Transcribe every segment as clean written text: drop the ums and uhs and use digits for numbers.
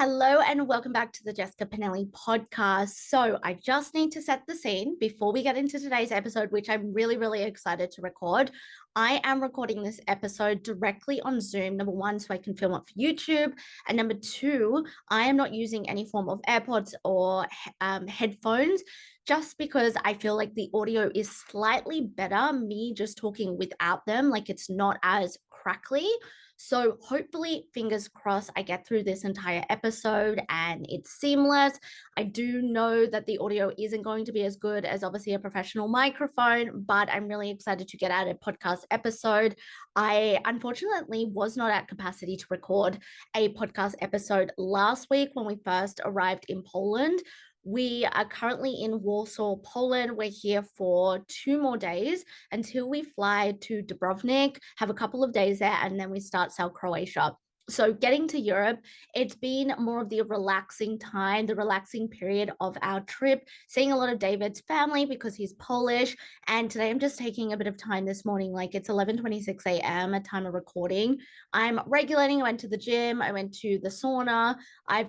Hello and welcome back to the Jessica Pinili podcast. So, I just need to set the scene before we get into today's episode, which I'm really, really excited to record. I am recording this episode directly on Zoom, number one, so I can film it for YouTube. And number two, I am not using any form of AirPods or headphones just because I feel like the audio is slightly better, me just talking without them, like it's not as crackly. So hopefully, fingers crossed, I get through this entire episode and it's seamless. I do know that the audio isn't going to be as good as obviously a professional microphone, but I'm really excited to get out a podcast episode. I unfortunately was not at capacity to record a podcast episode last week when we first arrived in Poland. We are currently in Warsaw, Poland. We're here for 2 more days until we fly to Dubrovnik, have a couple of days there, and then we start South Croatia. So, getting to Europe, it's been more of the relaxing time, the relaxing period of our trip, seeing a lot of David's family because he's Polish. And today I'm just taking a bit of time this morning, like it's 11:26 a.m. at time of recording. I'm regulating. I went to the gym, I went to the sauna. I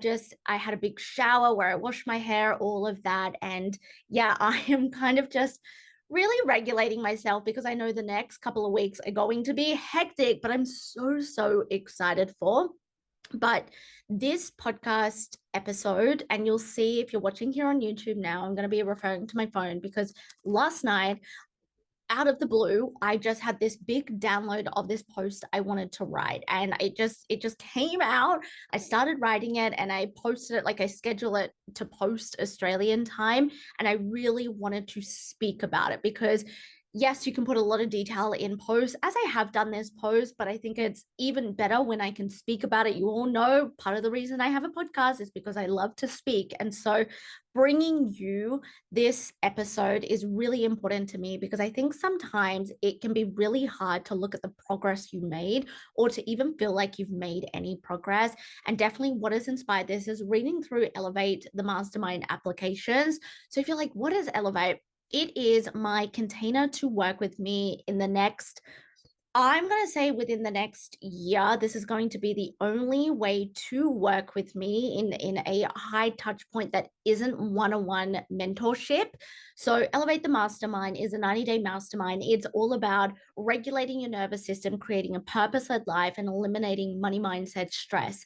had a big shower where I washed my hair, all of that. And yeah, I am kind of just really regulating myself because I know the next couple of weeks are going to be hectic, but I'm so excited for. But this podcast episode, and you'll see if you're watching here on YouTube now, I'm going to be referring to my phone because last night out of the blue, I just had this big download of this post I wanted to write, and it just came out. I started writing it and I posted it, like I schedule it to post Australian time, and I really wanted to speak about it because yes, you can put a lot of detail in posts, as I have done this post, but I think it's even better when I can speak about it. You all know part of the reason I have a podcast is because I love to speak. And so bringing you this episode is really important to me because I think sometimes it can be really hard to look at the progress you made or to even feel like you've made any progress. And definitely what has inspired this is reading through Elevate, the mastermind applications. So if you're like, what is Elevate? It is my container to work with me in the next, I'm going to say within the next year. This is going to be the only way to work with me in a high touch point that isn't one-on-one mentorship. So Elevate the Mastermind is a 90-day mastermind. It's all about regulating your nervous system, creating a purpose-led life, and eliminating money mindset stress,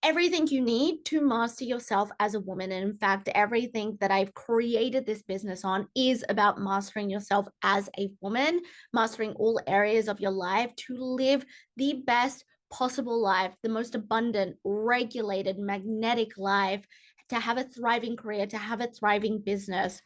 everything you need to master yourself as a woman. And in fact, everything that I've created this business on is about mastering yourself as a woman, mastering all areas of your life to live the best possible life, the most abundant, regulated, magnetic life, to have a thriving career, to have a thriving business.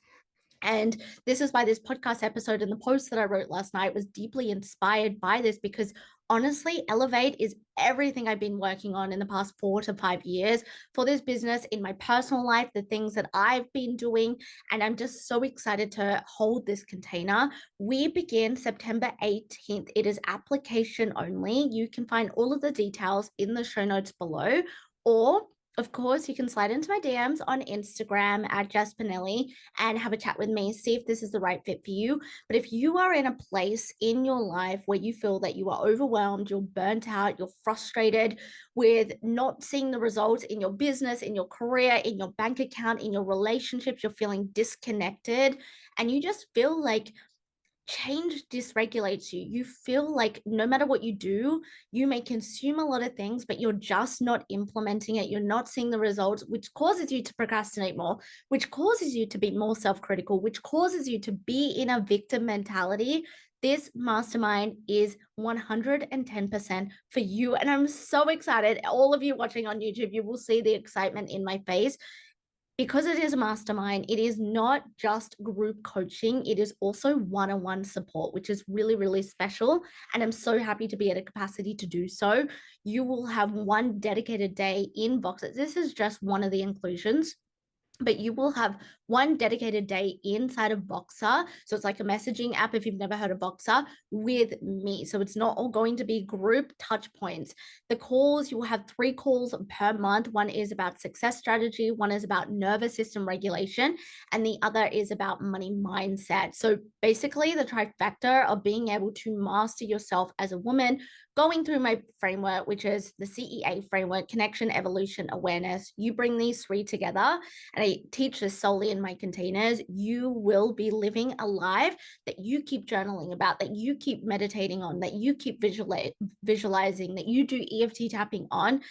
And this is why this podcast episode and the post that I wrote last night was deeply inspired by this, because honestly, Elevate is everything I've been working on in the past 4 to 5 years for this business, in my personal life, the things that I've been doing. And I'm just so excited to hold this container. We begin September 18th. It is application only. You can find all of the details in the show notes below, or of course, you can slide into my DMs on Instagram at Jess Pinili and have a chat with me, see if this is the right fit for you. But if you are in a place in your life where you feel that you are overwhelmed, you're burnt out, you're frustrated with not seeing the results in your business, in your career, in your bank account, in your relationships, you're feeling disconnected, and you just feel like change dysregulates you. You feel like no matter what you do, you may consume a lot of things, but you're just not implementing it. You're not seeing the results, which causes you to procrastinate more, which causes you to be more self-critical, which causes you to be in a victim mentality. This mastermind is 110% for you. And I'm so excited. All of you watching on YouTube, you will see the excitement in my face. Because it is a mastermind, it is not just group coaching, it is also one-on-one support, which is really, really special. And I'm so happy to be at a capacity to do so. You will have one dedicated day in boxes. This is just one of the inclusions. but you will have one dedicated day inside of Boxer. So it's like a messaging app if you've never heard of Boxer with me. So it's not all going to be group touch points. The calls, you will have 3 calls per month. One is about success strategy, one is about nervous system regulation, and the other is about money mindset. So basically, the trifecta of being able to master yourself as a woman, going through my framework, which is the CEA framework, connection, evolution, awareness. You bring these 3 together, and I teach this solely in my containers, you will be living a life that you keep journaling about, that you keep meditating on, that you keep visualizing, that you do EFT tapping on.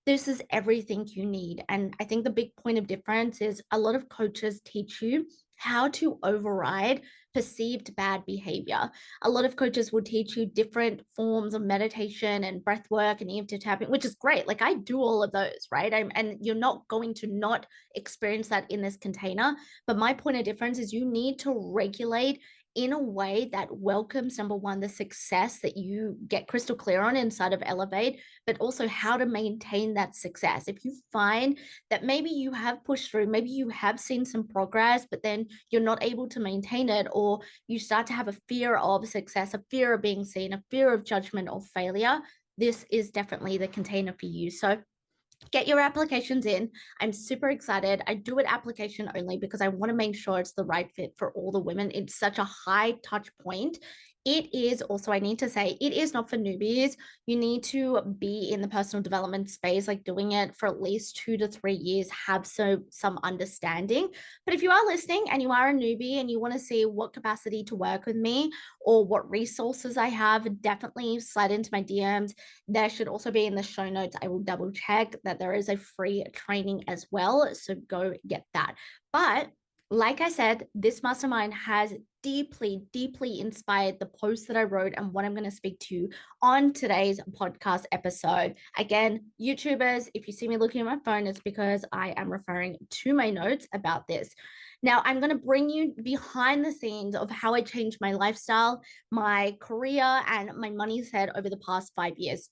This is everything you need. And I think the big point of difference is a lot of coaches teach you how to override perceived bad behavior. A lot of coaches will teach you different forms of meditation and breath work and EFT tapping, which is great. Like I do all of those, right? And you're not going to not experience that in this container. But my point of difference is you need to regulate in a way that welcomes, number one, the success that you get crystal clear on inside of Elevate, but also how to maintain that success. If you find that maybe you have pushed through, maybe you have seen some progress, but then you're not able to maintain it, or you start to have a fear of success, a fear of being seen, a fear of judgment or failure, this is definitely the container for you. So get your applications in. I'm super excited. I do it application only because I want to make sure it's the right fit for all the women. It's such a high touch point. It is also, I need to say, it is not for newbies. You need to be in the personal development space, like doing it for at least 2 to 3 years, have some understanding. But if you are listening and you are a newbie and you want to see what capacity to work with me or what resources I have, definitely slide into my DMs. There should also be in the show notes. I will double check that there is a free training as well. So go get that. But like I said, this mastermind has deeply, deeply inspired the post that I wrote and what I'm going to speak to on today's podcast episode. Again, YouTubers, if you see me looking at my phone, it's because I am referring to my notes about this. Now, I'm going to bring you behind the scenes of how I changed my lifestyle, my career, and my money set over the past 5 years.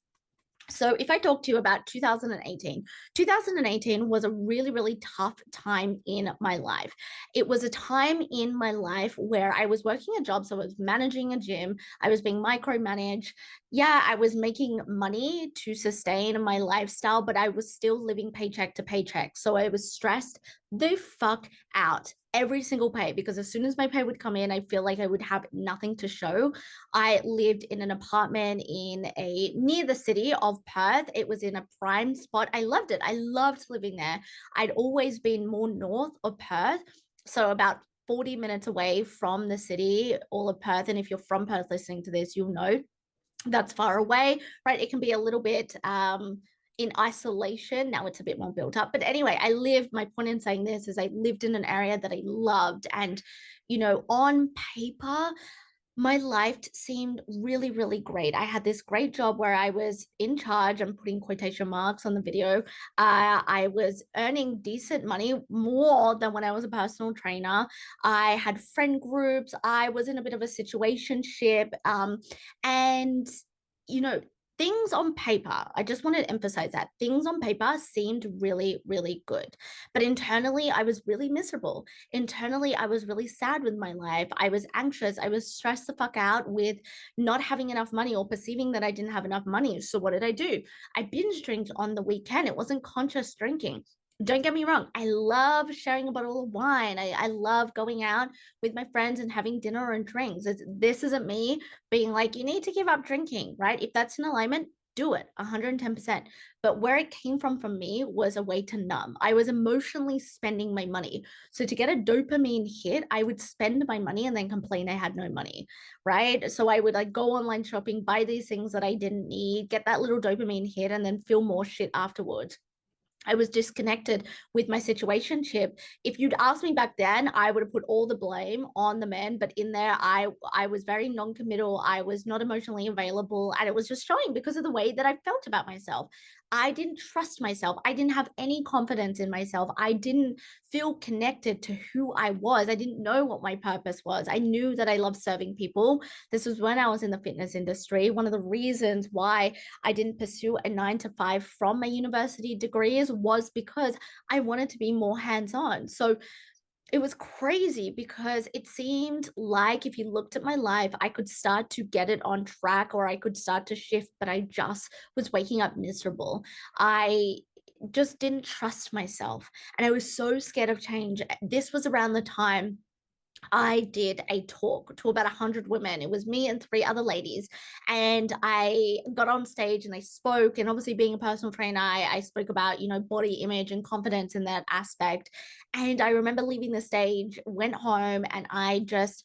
So if I talk to you about 2018, 2018 was a really, really tough time in my life. It was a time in my life where I was working a job. So I was managing a gym. I was being micromanaged. Yeah, I was making money to sustain my lifestyle, but I was still living paycheck to paycheck. So I was stressed the fuck out every single pay, because as soon as my pay would come in, I feel like I would have nothing to show. I lived in an apartment near the city of Perth. It was in a prime spot. I loved it. I loved living there. I'd always been more north of Perth, so about 40 minutes away from the city, all of Perth. And if you're from Perth listening to this, you'll know that's far away, right? It can be a little bit in isolation. Now it's a bit more built up. But anyway, my point in saying this is I lived in an area that I loved. And, on paper, my life seemed really, really great. I had this great job where I was in charge. I'm putting quotation marks on the video. I was earning decent money, more than when I was a personal trainer. I had friend groups. I was in a bit of a situationship. And, you know, things on paper, I just want to emphasize that things on paper seemed really, really good. But internally, I was really miserable. Internally, I was really sad with my life. I was anxious. I was stressed the fuck out with not having enough money or perceiving that I didn't have enough money. So what did I do? I binge drank on the weekend. It wasn't conscious drinking. Don't get me wrong. I love sharing a bottle of wine. I love going out with my friends and having dinner and drinks. This isn't me being like, you need to give up drinking, right? If that's in alignment, do it 110%. But where it came from me was a way to numb. I was emotionally spending my money. So to get a dopamine hit, I would spend my money and then complain I had no money, right? So I would like go online shopping, buy these things that I didn't need, get that little dopamine hit, and then feel more shit afterwards. I was disconnected with my situationship. If you'd asked me back then, I would have put all the blame on the men. But in there, I was very non-committal. I was not emotionally available, and it was just showing because of the way that I felt about myself. I didn't trust myself. I didn't have any confidence in myself. I didn't feel connected to who I was. I didn't know what my purpose was. I knew that I loved serving people. This was when I was in the fitness industry. One of the reasons why I didn't pursue a 9 to 5 from my university degrees was because I wanted to be more hands on. So it was crazy because it seemed like if you looked at my life, I could start to get it on track or I could start to shift, but I just was waking up miserable. I just didn't trust myself and I was so scared of change. This was around the time I did a talk to about 100 women. It was me and 3 other ladies. And I got on stage and I spoke. And obviously, being a personal trainer, I spoke about, body image and confidence in that aspect. And I remember leaving the stage, went home, and I just,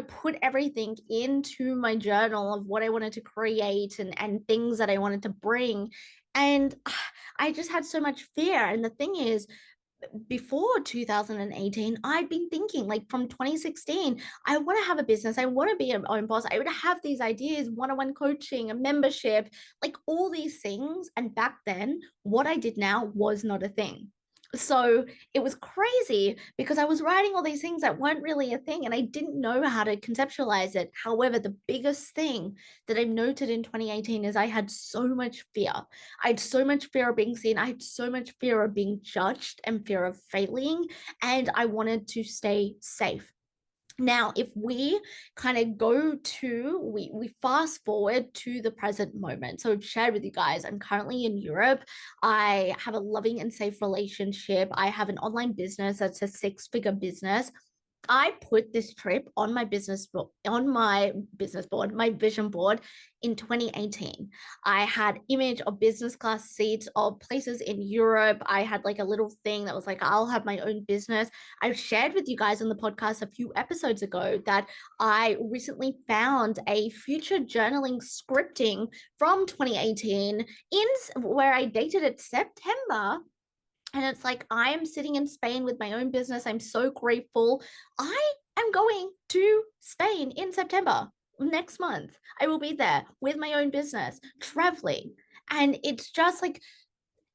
put everything into my journal of what I wanted to create and things that I wanted to bring. And I just had so much fear. And the thing is, before 2018, I'd been thinking like from 2016, I want to have a business. I want to be an own boss. I would have these ideas, one-on-one coaching, a membership, like all these things. And back then, what I did now was not a thing. So it was crazy because I was writing all these things that weren't really a thing and I didn't know how to conceptualize it. However, the biggest thing that I've noted in 2018 is I had so much fear. I had so much fear of being seen. I had so much fear of being judged and fear of failing. And I wanted to stay safe. Now, if we kind of we fast forward to the present moment. So I've shared with you guys, I'm currently in Europe. I have a loving and safe relationship. I have an online business that's a 6-figure business. I put this trip on my business board, my vision board in 2018. I had image of business class seats of places in Europe. I had like a little thing that was like, I'll have my own business. I've shared with you guys on the podcast a few episodes ago that I recently found a future journaling scripting from 2018 in where I dated it September, and it's like, I am sitting in Spain with my own business. I'm so grateful. I am going to Spain in September next month. I will be there with my own business, traveling. And it's just like,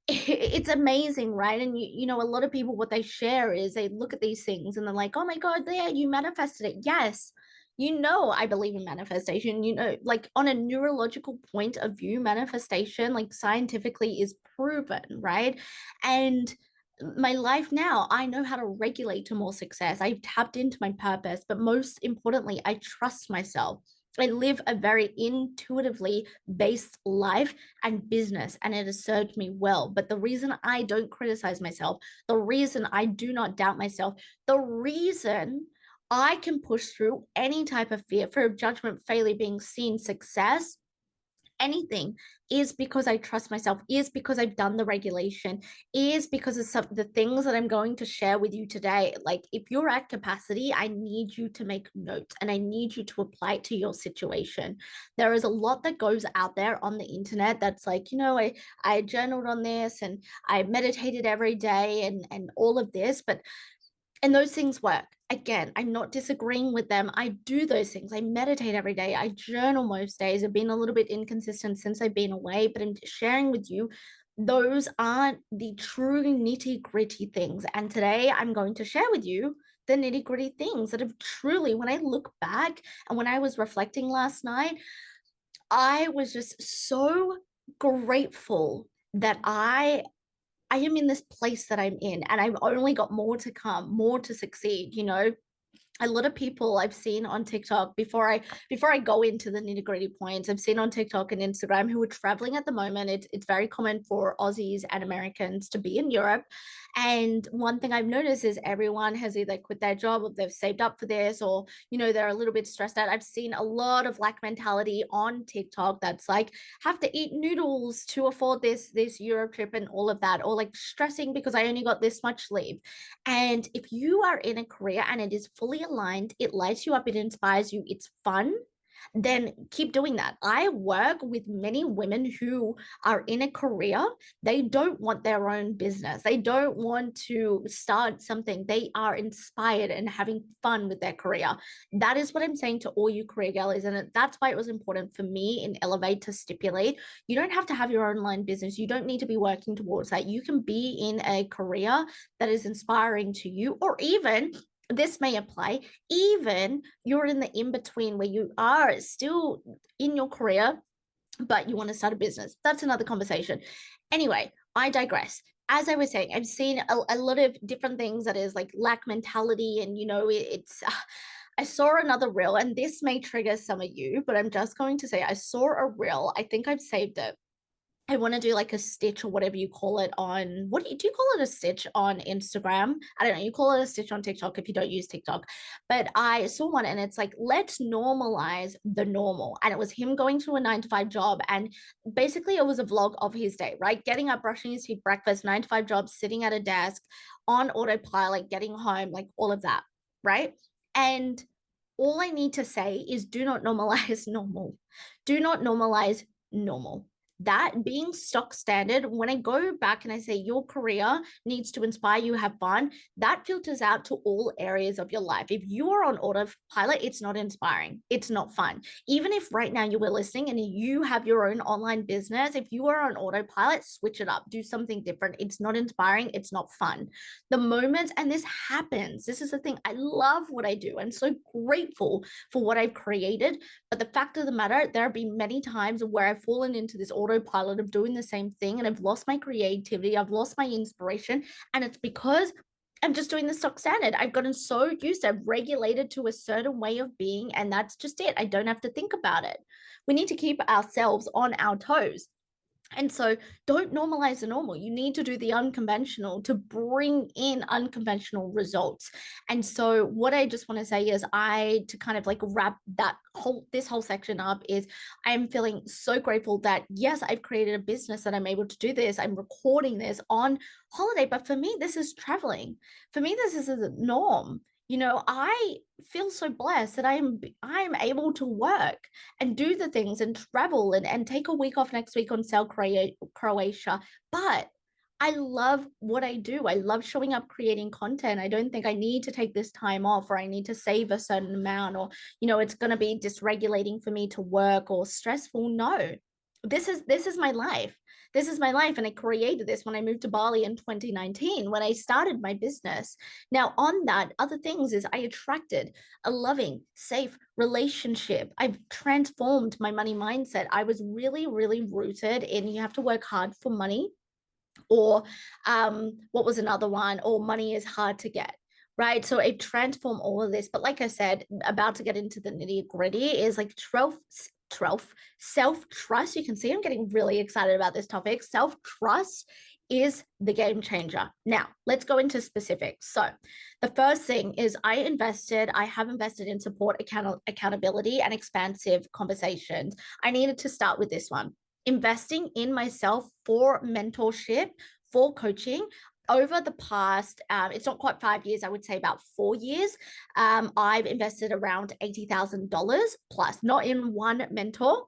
it's amazing, right? And a lot of people, what they share is they look at these things and they're like, oh my God, yeah, you manifested it. Yes. I believe in manifestation. Like on a neurological point of view, manifestation, like scientifically, is proven, right? And my life now, I know how to regulate to more success. I've tapped into my purpose, but most importantly, I trust myself. I live a very intuitively based life and business, and it has served me well. But the reason I don't criticize myself, the reason I do not doubt myself, the reason I can push through any type of fear of judgment, failure, being seen, success, anything, is because I trust myself, is because I've done the regulation, is because of the things that I'm going to share with you today. Like, if you're at capacity, I need you to make notes and I need you to apply it to your situation. There is a lot that goes out there on the internet that's like, I journaled on this and I meditated every day and all of this, and those things work. Again, I'm not disagreeing with them. I do those things. I meditate every day. I journal most days. I've been a little bit inconsistent since I've been away, but I'm sharing with you, those aren't the true nitty gritty things. And today I'm going to share with you the nitty gritty things that have truly, when I look back and when I was reflecting last night, I was just so grateful that I am in this place that I'm in, and I've only got more to come, more to succeed. A lot of people I've seen on TikTok, before I go into the nitty-gritty points, I've seen on TikTok and Instagram who are traveling at the moment. It's very common for Aussies and Americans to be in Europe. And one thing I've noticed is everyone has either quit their job or they've saved up for this, or they're a little bit stressed out. I've seen a lot of lack mentality on TikTok that's like, have to eat noodles to afford this Europe trip and all of that, or like stressing because I only got this much leave. And if you are in a career and it is fully aligned, it lights you up, it inspires you, it's fun, then keep doing that. I work with many women who are in a career. They don't want their own business. They don't want to start something. They are inspired and having fun with their career. That is what I'm saying to all you career girlies. And that's why it was important for me in Elevate to stipulate you don't have to have your online business. You don't need to be working towards that. You can be in a career that is inspiring to you, or even this may apply, even you're in the in between where you are still in your career, but you want to start a business. That's another conversation. Anyway, I digress. As I was saying, I've seen a lot of different things that is like lack mentality. And, it's, I saw another reel, and this may trigger some of you, but I'm just going to say I saw a reel. I think I've saved it. I want to do like a stitch or whatever you call it on, what do you call it, a stitch on Instagram? I don't know. You call it a stitch on TikTok if you don't use TikTok. But I saw one and it's like, let's normalize the normal. And it was him going to a 9 to 5 job. And basically it was a vlog of his day, right? Getting up, brushing his teeth, breakfast, 9 to 5 job, sitting at a desk on autopilot, getting home, like all of that, right? And all I need to say is do not normalize normal. Do not normalize normal. That being stock standard, when I go back and I say your career needs to inspire you, have fun, that filters out to all areas of your life. If you are on autopilot, it's not inspiring. It's not fun. Even if right now you were listening and you have your own online business, if you are on autopilot, switch it up, do something different. It's not inspiring. It's not fun. The moments, and this happens, this is the thing. I love what I do. I'm so grateful for what I've created. But the fact of the matter, there have been many times where I've fallen into this autopilot of doing the same thing and I've lost my creativity, I've lost my inspiration, and it's because I'm just doing the stock standard. I've gotten so used, I've regulated to a certain way of being, and that's just it. I don't have to think about it. We need to keep ourselves on our toes. And so don't normalize the normal. You need to do the unconventional to bring in unconventional results. And so what I just want to say is to kind of like wrap this whole section up is I am feeling so grateful that yes, I've created a business that I'm able to do this. I'm recording this on holiday, but for me, this is traveling. For me, this is a norm. I feel so blessed that I'm able to work and do the things and travel and take a week off next week on South Croatia. But I love what I do. I love showing up, creating content. I don't think I need to take this time off, or I need to save a certain amount, or, it's going to be dysregulating for me to work or stressful. No, this is my life. This is my life. And I created this when I moved to Bali in 2019, when I started my business. Now, on that, other things is I attracted a loving, safe relationship. I've transformed my money mindset. I was really, really rooted in you have to work hard for money, or what was another one? Or money is hard to get. Right. So it transformed all of this. But like I said, about to get into the nitty gritty is like 12 self-trust. You can see I'm getting really excited about this topic. Self-trust is the game changer. Now, let's go into specifics. So the first thing is I have invested in support, accountability, and expansive conversations. I needed to start with this one. Investing in myself for mentorship, for coaching. Over the past, it's not quite 5 years, I would say about 4 years, I've invested around $80,000 plus, not in one mentor,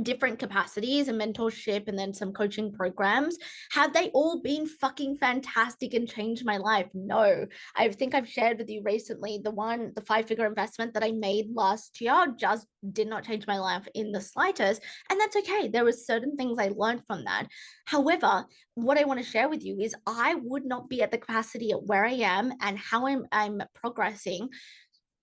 different capacities and mentorship, and then some coaching programs. Have they all been fucking fantastic and changed my life? No. I think I've shared with you recently the 5-figure investment that I made last year just did not change my life in the slightest. And that's okay. There were certain things I learned from that. However, what I want to share with you is I would not be at the capacity at where I am and how I'm progressing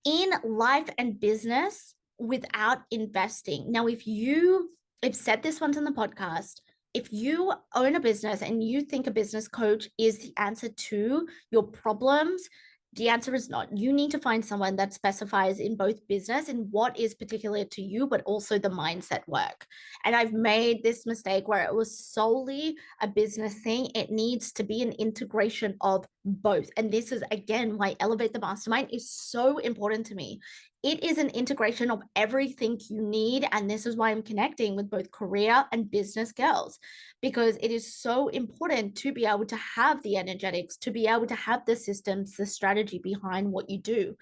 in life and business without investing. Now, I've said this once on the podcast, if you own a business and you think a business coach is the answer to your problems, the answer is not. You need to find someone that specifies in both business and what is particular to you, but also the mindset work. And I've made this mistake where it was solely a business thing. It needs to be an integration of both. And this is, again, why Elevate the Mastermind is so important to me. It is an integration of everything you need. And this is why I'm connecting with both career and business girls, because it is so important to be able to have the energetics, to be able to have the systems, the strategy behind what you do.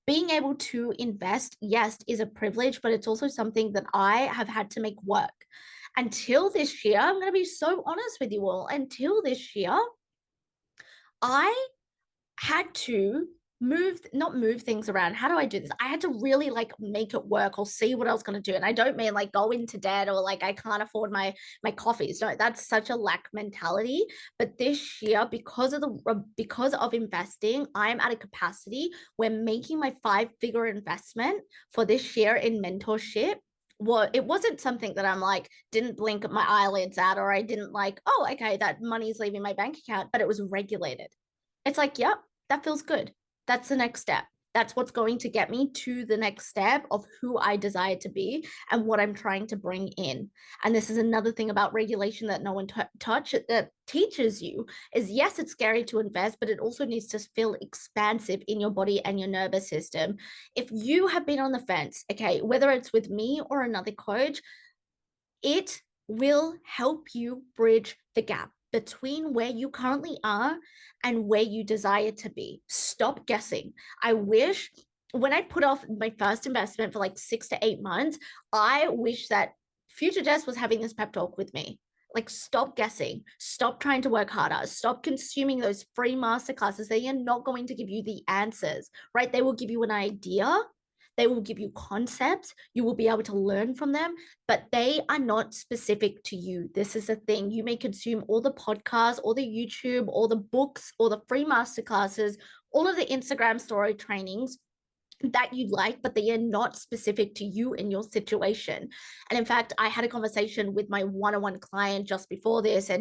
being able to invest, yes, is a privilege, but it's also something that I have had to make work. Until this year, I'm going to be so honest with you all, until this year, I had to not move things around. How do I do this? I had to really like make it work or see what I was going to do. And I don't mean like go into debt or like I can't afford my coffees. No, that's such a lack mentality. But this year, because of investing, I'm at a capacity where making my 5-figure investment for this year in mentorship, well, it wasn't something that I'm like didn't blink my eyelids at, or I didn't like, oh, okay, that money's leaving my bank account, but it was regulated. It's like, yep, that feels good. That's the next step. That's what's going to get me to the next step of who I desire to be and what I'm trying to bring in. And this is another thing about regulation that no one that teaches you is, yes, it's scary to invest, but it also needs to feel expansive in your body and your nervous system. If you have been on the fence, okay, whether it's with me or another coach, it will help you bridge the gap between where you currently are and where you desire to be. Stop guessing. I wish when I put off my first investment for like 6 to 8 months, I wish that future Jess was having this pep talk with me. Like, stop guessing, stop trying to work harder, stop consuming those free masterclasses. They are not going to give you the answers, right? They will give you an idea, they will give you concepts, you will be able to learn from them, but they are not specific to you. This is the thing. You may consume all the podcasts, all the YouTube, all the books, all the free masterclasses, all of the Instagram story trainings that you like, but they are not specific to you and your situation. And in fact, I had a conversation with my one-on-one client just before this,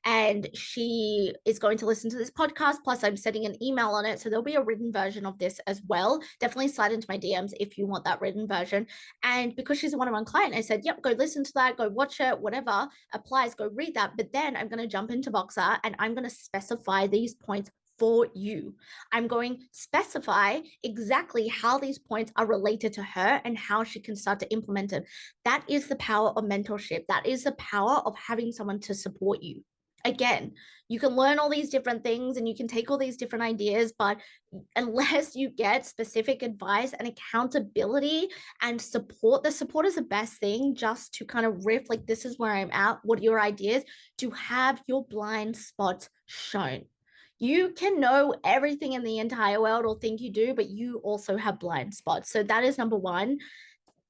and she is going to listen to this podcast, plus I'm sending an email on it, so there'll be a written version of this as well. Definitely slide into my DMs if you want that written version. And because she's a one-on-one client, I said, yep, go listen to that, go watch it, whatever applies, go read that. But then I'm going to jump into Boxer and I'm going to specify these points for you. I'm going to specify exactly how these points are related to her and how she can start to implement them. That is the power of mentorship. That is the power of having someone to support you. Again, you can learn all these different things and you can take all these different ideas, but unless you get specific advice and accountability and support, the support is the best thing, just to kind of riff like, this is where I'm at, what are your ideas, to have your blind spots shown. You can know everything in the entire world or think you do, but you also have blind spots. So that is number one.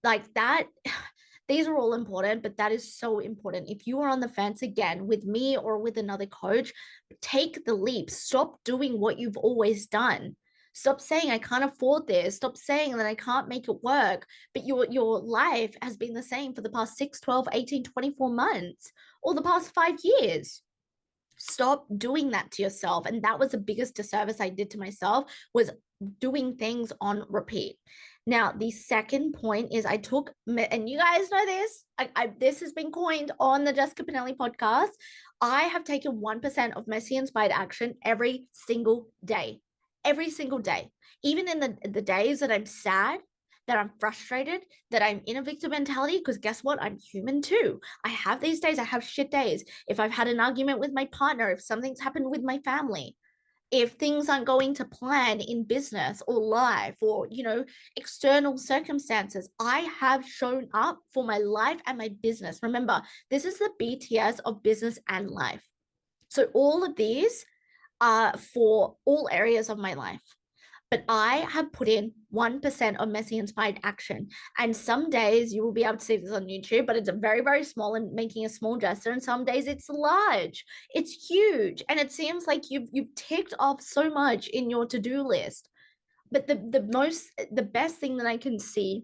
Like that, these are all important, but that is so important. If you are on the fence again with me or with another coach, take the leap. Stop doing what you've always done. Stop saying I can't afford this. Stop saying that I can't make it work. But your life has been the same for the past 6, 12, 18, 24 months or the past 5 years. Stop doing that to yourself. And that was the biggest disservice I did to myself, was doing things on repeat. Now, the second point is I took, and you guys know this, this has been coined on the Jessica Pinili podcast. I have taken 1% of messy inspired action every single day. Every single day. Even in the days that I'm sad, that I'm frustrated, that I'm in a victim mentality, because guess what? I'm human too. I have these days, I have shit days. If I've had an argument with my partner, if something's happened with my family, if things aren't going to plan in business or life or, external circumstances, I have shown up for my life and my business. Remember, this is the BTS of business and life. So all of these are for all areas of my life. But I have put in 1% of messy inspired action. And some days you will be able to see this on YouTube, but it's a very, very small and making a small gesture. And some days it's large, it's huge. And it seems like you've ticked off so much in your to-do list. But the best thing that I can see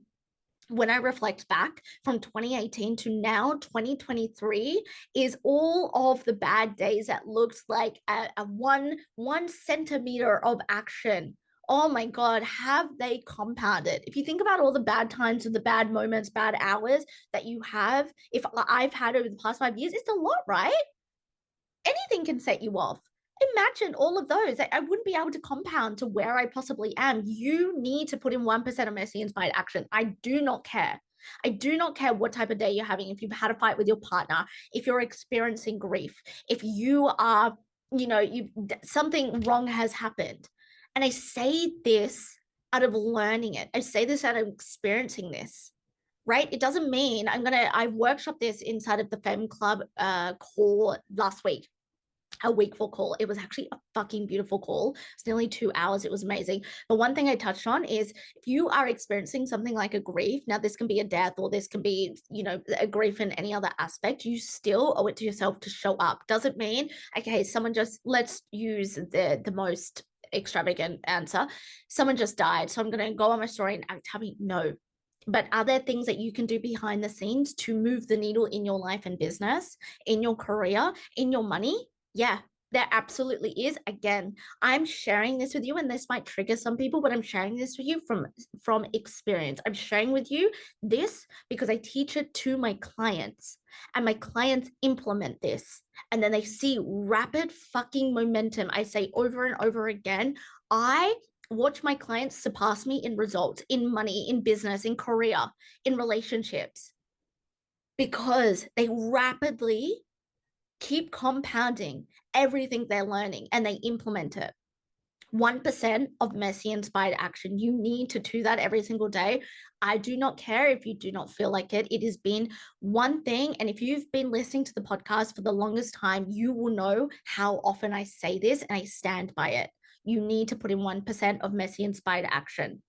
when I reflect back from 2018 to now 2023 is all of the bad days that looked like a 1 centimeter of action. Oh my God, have they compounded? If you think about all the bad times and the bad moments, bad hours that you have, if I've had over the past 5 years, it's a lot, right? Anything can set you off. Imagine all of those. I wouldn't be able to compound to where I possibly am. You need to put in 1% of messy inspired action. I do not care. I do not care what type of day you're having. If you've had a fight with your partner, if you're experiencing grief, if you are, something wrong has happened. And I say this out of learning it. I say this out of experiencing this, right? It doesn't mean I workshopped this inside of the Femme Club call last week, a week for call. It was actually a fucking beautiful call. It's nearly 2 hours. It was amazing. But one thing I touched on is if you are experiencing something like a grief, now this can be a death or this can be, a grief in any other aspect, you still owe it to yourself to show up. Doesn't mean, okay, someone just, let's use the most extravagant answer. Someone just died. So I'm going to go on my story and act happy. No, but are there things that you can do behind the scenes to move the needle in your life and business, in your career, in your money? Yeah, there absolutely is. Again, I'm sharing this with you, and this might trigger some people, but I'm sharing this with you from experience. I'm sharing with you this because I teach it to my clients, and my clients implement this, and then they see rapid fucking momentum. I say over and over again, I watch my clients surpass me in results, in money, in business, in career, in relationships, because they rapidly keep compounding everything they're learning and they implement it. 1% of messy inspired action. You need to do that every single day. I do not care if you do not feel like it. It has been one thing. And if you've been listening to the podcast for the longest time, you will know how often I say this and I stand by it. You need to put in 1% of messy inspired action.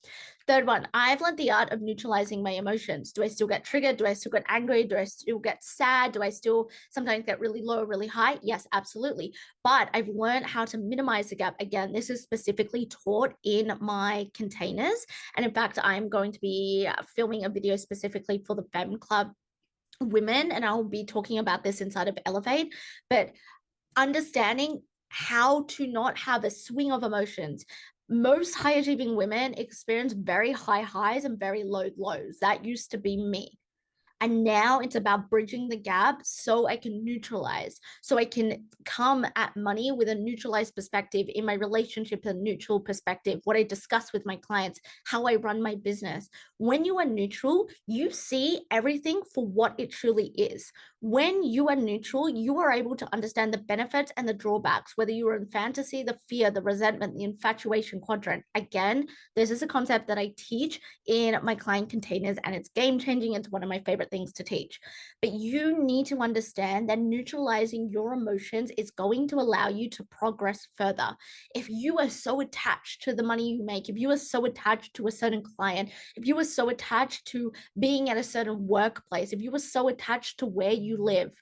Third one, I've learned the art of neutralizing my emotions. Do I still get triggered? Do I still get angry? Do I still get sad? Do I still sometimes get really low, really high? Yes, absolutely. But I've learned how to minimize the gap. Again, this is specifically taught in my containers. And in fact, I'm going to be filming a video specifically for the Femme Club women, and I'll be talking about this inside of Elevate. But understanding how to not have a swing of emotions. Most high achieving women experience very high highs and very low lows. That used to be me. And now it's about bridging the gap so I can neutralize, so I can come at money with a neutralized perspective, in my relationship, a neutral perspective, what I discuss with my clients, how I run my business. When you are neutral, you see everything for what it truly is. When you are neutral, you are able to understand the benefits and the drawbacks, whether you are in fantasy, the fear, the resentment, the infatuation quadrant. Again, this is a concept that I teach in my client containers, and it's game changing. It's one of my favorite things to teach. But you need to understand that neutralizing your emotions is going to allow you to progress further. If you are so attached to the money you make, if you are so attached to a certain client, if you are so attached to being at a certain workplace, if you are so attached to where you live,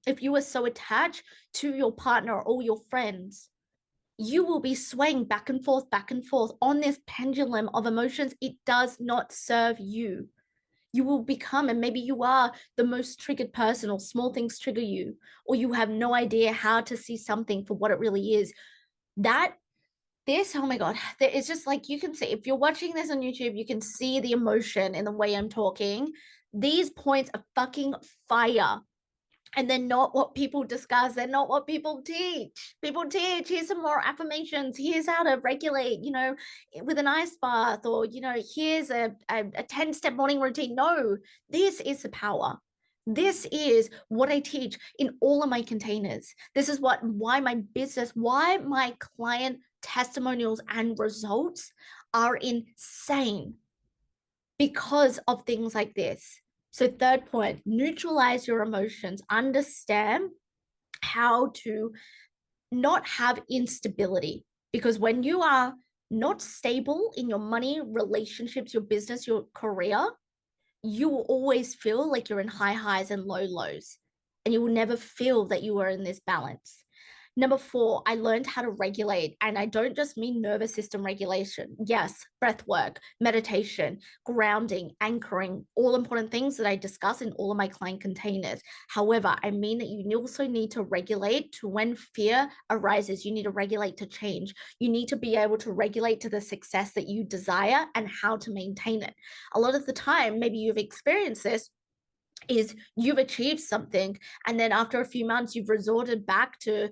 if you are so attached to your partner or your friends, you will be swaying back and forth on this pendulum of emotions. It does not serve you. You will become, and maybe you are the most triggered person, or small things trigger you, or you have no idea how to see something for what it really is. Oh my God, it's just like, you can see, if you're watching this on YouTube, you can see the emotion in the way I'm talking. These points are fucking fire. And they're not what people discuss. They're not what people teach. People teach, here's some more affirmations. Here's how to regulate, with an ice bath, or, here's a 10-step morning routine. No, this is the power. This is what I teach in all of my containers. This is why my business, why my client testimonials and results are insane, because of things like this. So, third point, neutralize your emotions. Understand how to not have instability, because when you are not stable in your money, relationships, your business, your career, you will always feel like you're in high highs and low lows, and you will never feel that you are in this balance. Number 4, I learned how to regulate. And I don't just mean nervous system regulation. Yes, breath work, meditation, grounding, anchoring, all important things that I discuss in all of my client containers. However, I mean that you also need to regulate to when fear arises. You need to regulate to change. You need to be able to regulate to the success that you desire and how to maintain it. A lot of the time, maybe you've experienced this. is you've achieved something, and then after a few months you've resorted back to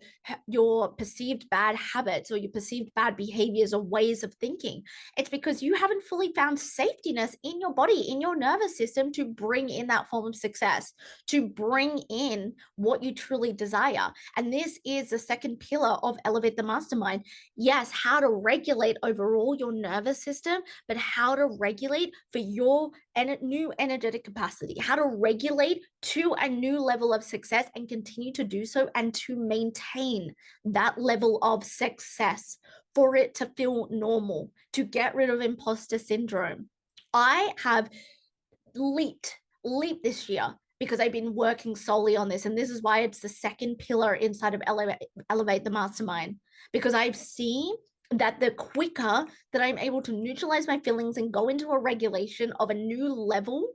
your perceived bad habits or your perceived bad behaviors or ways of thinking. It's because you haven't fully found safetyness in your body, in your nervous system, to bring in that form of success, to bring in what you truly desire. And this is the second pillar of Elevate the Mastermind. Yes, how to regulate overall your nervous system, but how to regulate for your new energetic capacity, how to regulate to a new level of success and continue to do so, and to maintain that level of success for it to feel normal, to get rid of imposter syndrome. I have leaped this year because I've been working solely on this. And this is why it's the second pillar inside of Elevate the Mastermind, because I've seen that the quicker that I'm able to neutralize my feelings and go into a regulation of a new level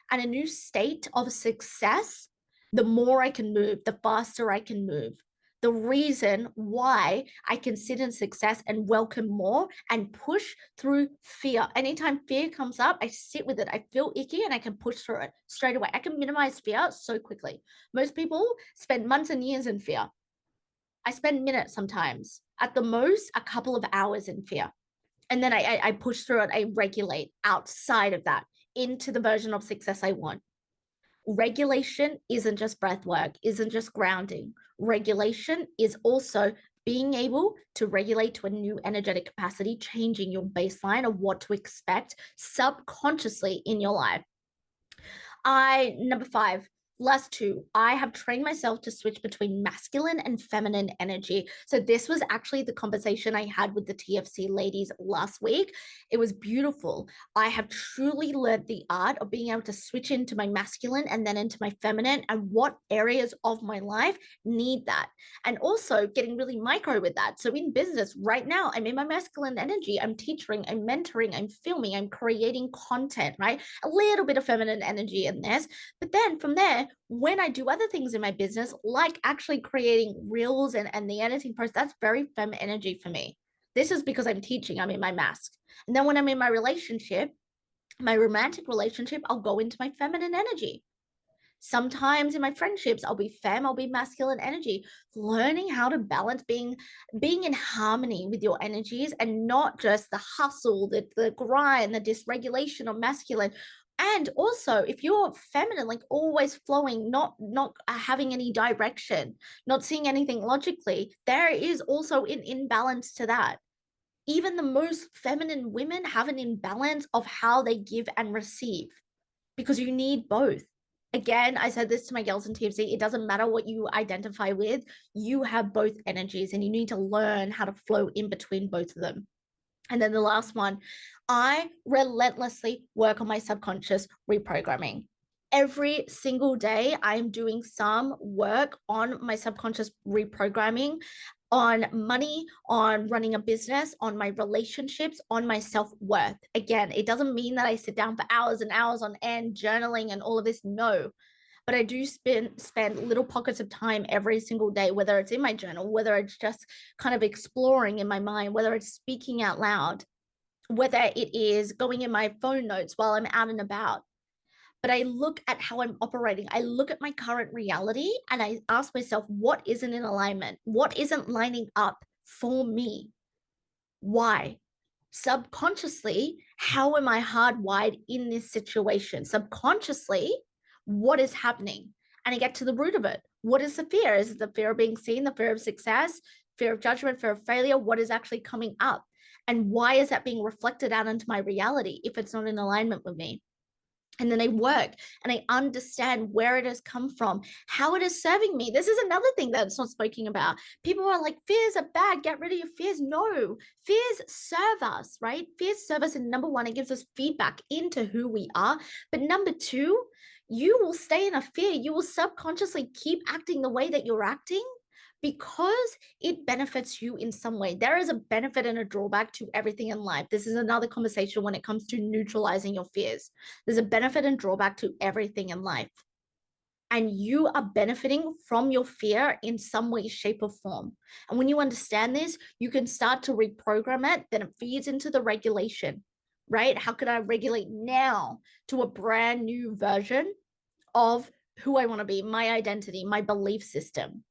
and a new state of success, the more I can move, the faster I can move. The reason why I can sit in success and welcome more and push through fear. Anytime fear comes up, I sit with it. I feel icky and I can push through it straight away. I can minimize fear so quickly. Most people spend months and years in fear. I spend minutes sometimes, at the most, a couple of hours in fear. And then I push through it. I regulate outside of that into the version of success I want. Regulation isn't just breath work, isn't just grounding. Regulation is also being able to regulate to a new energetic capacity, changing your baseline of what to expect subconsciously in your life. Number 5, last 2, I have trained myself to switch between masculine and feminine energy. So this was actually the conversation I had with the TFC ladies last week. It was beautiful. I have truly learned the art of being able to switch into my masculine and then into my feminine, and what areas of my life need that. And also getting really micro with that. So in business right now, I'm in my masculine energy. I'm teaching, I'm mentoring, I'm filming, I'm creating content, right? A little bit of feminine energy in this. But then from there, when I do other things in my business, like actually creating reels and the editing process, that's very fem energy for me. This is because I'm teaching, I'm in my mask. And then when I'm in my relationship, my romantic relationship, I'll go into my feminine energy. Sometimes in my friendships, I'll be femme, I'll be masculine energy. Learning how to balance being in harmony with your energies, and not just the hustle, the grind, the dysregulation of masculine. And also, if you're feminine, like always flowing, not having any direction, not seeing anything logically, there is also an imbalance to that. Even the most feminine women have an imbalance of how they give and receive, because you need both. Again, I said this to my girls in TFC, it doesn't matter what you identify with, you have both energies and you need to learn how to flow in between both of them. And then the last one, I relentlessly work on my subconscious reprogramming. Every single day, I'm doing some work on my subconscious reprogramming, on money, on running a business, on my relationships, on my self-worth. Again, it doesn't mean that I sit down for hours and hours on end journaling and all of this. No, but I do spend little pockets of time every single day, whether it's in my journal, whether it's just kind of exploring in my mind, whether it's speaking out loud, whether it is going in my phone notes while I'm out and about. But I look at how I'm operating. I look at my current reality and I ask myself, what isn't in alignment? What isn't lining up for me? Why? Subconsciously, how am I hardwired in this situation? Subconsciously, what is happening? And I get to the root of it. What is the fear? Is it the fear of being seen, the fear of success, fear of judgment, fear of failure? What is actually coming up? And why is that being reflected out into my reality if it's not in alignment with me? And then I work and I understand where it has come from, how it is serving me. This is another thing that's not spoken about. People are like, fears are bad, get rid of your fears. No, fears serve us, right? Fears serve us. And number 1, it gives us feedback into who we are. But number 2, you will stay in a fear. You will subconsciously keep acting the way that you're acting because it benefits you in some way. There is a benefit and a drawback to everything in life. This is another conversation when it comes to neutralizing your fears. There's a benefit and drawback to everything in life. And you are benefiting from your fear in some way, shape, or form. And when you understand this, you can start to reprogram it. Then it feeds into the regulation, right? How could I regulate now to a brand new version of who I want to be, my identity, my belief system.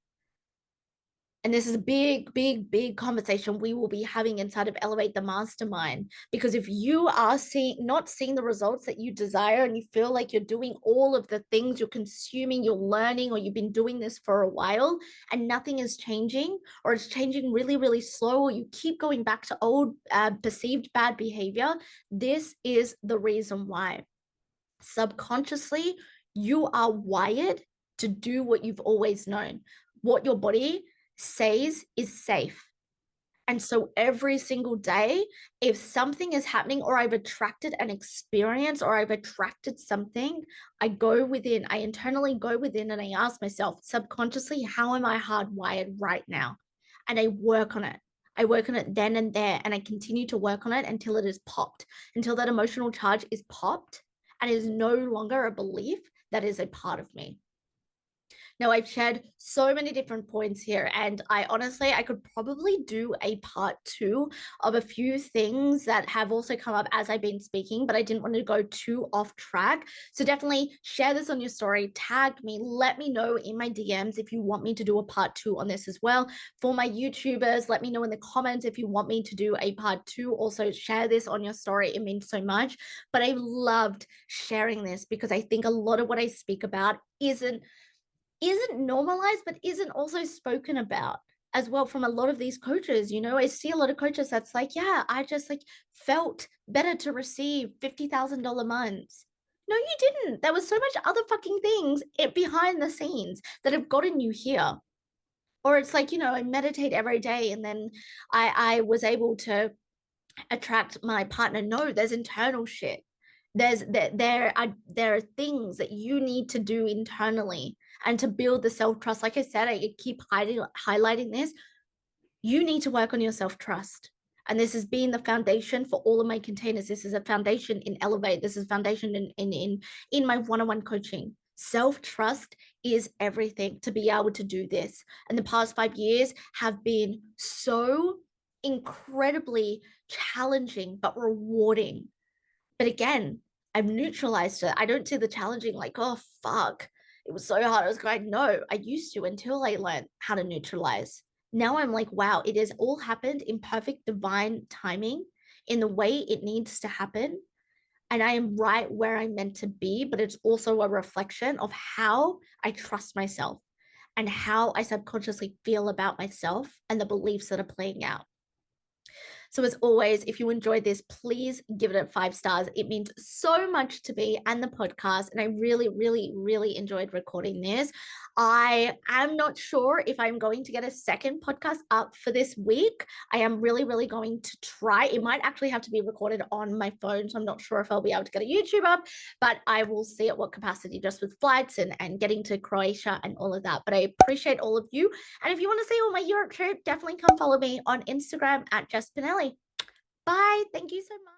And this is a big, big, big conversation we will be having inside of Elevate the Mastermind. Because if you are not seeing the results that you desire and you feel like you're doing all of the things you're consuming, you're learning, or you've been doing this for a while and nothing is changing, or it's changing really, really slow, or you keep going back to old perceived bad behavior, this is the reason why. Subconsciously, you are wired to do what you've always known. What your body says is safe. And so every single day, if something is happening, or I've attracted an experience, or I've attracted something, I internally go within and I ask myself subconsciously, how am I hardwired right now? And I work on it. I work on it then and there, and I continue to work on it until it is popped, until that emotional charge is popped and is no longer a belief that is a part of me. Now, I've shared so many different points here, and I could probably do a part two of a few things that have also come up as I've been speaking, but I didn't want to go too off track. So definitely share this on your story, tag me, let me know in my DMs if you want me to do a part two on this as well. For my YouTubers, let me know in the comments if you want me to do a part two. Also, share this on your story. It means so much. But I loved sharing this because I think a lot of what I speak about isn't normalized, but isn't also spoken about as well from a lot of these coaches. I see a lot of coaches that's like, yeah, I just like felt better to receive $50,000 months. No, you didn't. There was so much other fucking things behind the scenes that have gotten you here. Or it's like, I meditate every day and then I was able to attract my partner. No, there's internal shit. There are things that you need to do internally and to build the self-trust. Like I said, I keep highlighting this. You need to work on your self-trust. And this has been the foundation for all of my containers. This is a foundation in Elevate. This is foundation in my one-on-one coaching. Self-trust is everything to be able to do this. And the past 5 years have been so incredibly challenging, but rewarding. But again, I've neutralized it. I don't see the challenging like, oh, fuck, it was so hard. I was going, no, I used to until I learned how to neutralize. Now I'm like, wow, it has all happened in perfect divine timing in the way it needs to happen. And I am right where I'm meant to be, but it's also a reflection of how I trust myself and how I subconsciously feel about myself and the beliefs that are playing out. So as always, if you enjoyed this, please give it 5 stars. It means so much to me and the podcast. And I really, really, really enjoyed recording this. I am not sure if I'm going to get a second podcast up for this week. I am really, really going to try. It might actually have to be recorded on my phone. So I'm not sure if I'll be able to get a YouTube up, but I will see at what capacity, just with flights and getting to Croatia and all of that. But I appreciate all of you. And if you want to see all my Europe trip, definitely come follow me on Instagram at Jess Pinili. Bye. Thank you so much.